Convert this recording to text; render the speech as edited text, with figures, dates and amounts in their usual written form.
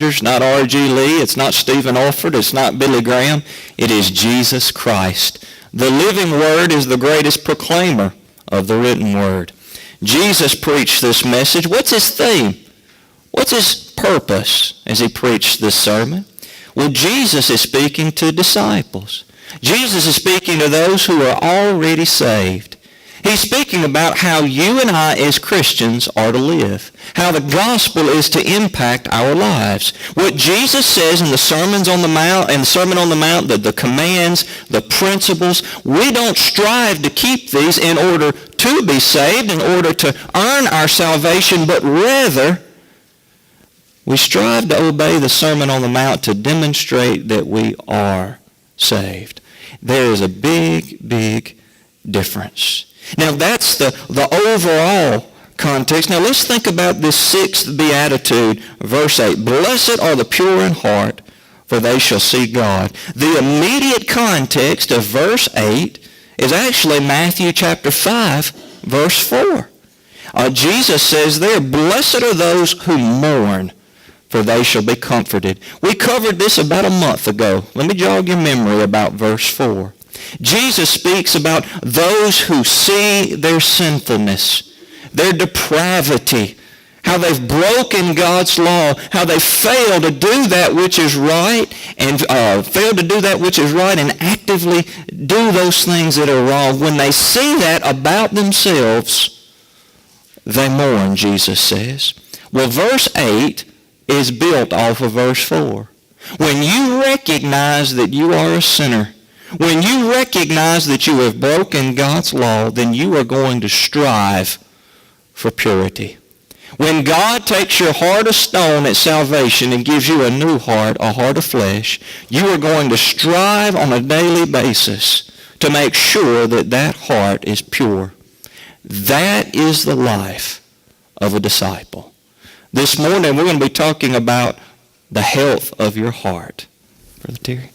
preachers, not R.G. Lee, it's not Stephen Olford, it's not Billy Graham. It is Jesus Christ. The living Word is the greatest proclaimer of the written Word. Jesus preached this message. What's his theme? What's his purpose as he preached this sermon? Well, Jesus is speaking to disciples. Jesus is speaking to those who are already saved. He's speaking about how you and I as Christians are to live, how the gospel is to impact our lives. What Jesus says in the Sermon on the Mount, the commands, the principles, we don't strive to keep these in order to be saved, in order to earn our salvation, but rather we strive to obey the Sermon on the Mount to demonstrate that we are saved. There is a big, big difference. Now that's the overall context. Now let's think about this sixth beatitude, verse 8. Blessed are the pure in heart, for they shall see God. The immediate context of verse 8 is actually Matthew chapter 5, verse 4. Jesus says there, blessed are those who mourn, for they shall be comforted. We covered this about a month ago. Let me jog your memory about verse 4. Jesus speaks about those who see their sinfulness, their depravity, how they've broken God's law, how they fail to do that which is right, and actively do those things that are wrong. When they see that about themselves, they mourn, Jesus says. Well, verse 8 is built off of verse 4. When you recognize that you are a sinner, when you recognize that you have broken God's law, then you are going to strive for purity. When God takes your heart of stone at salvation and gives you a new heart, a heart of flesh, you are going to strive on a daily basis to make sure that that heart is pure. That is the life of a disciple. This morning we're going to be talking about the health of your heart. Brother Terry.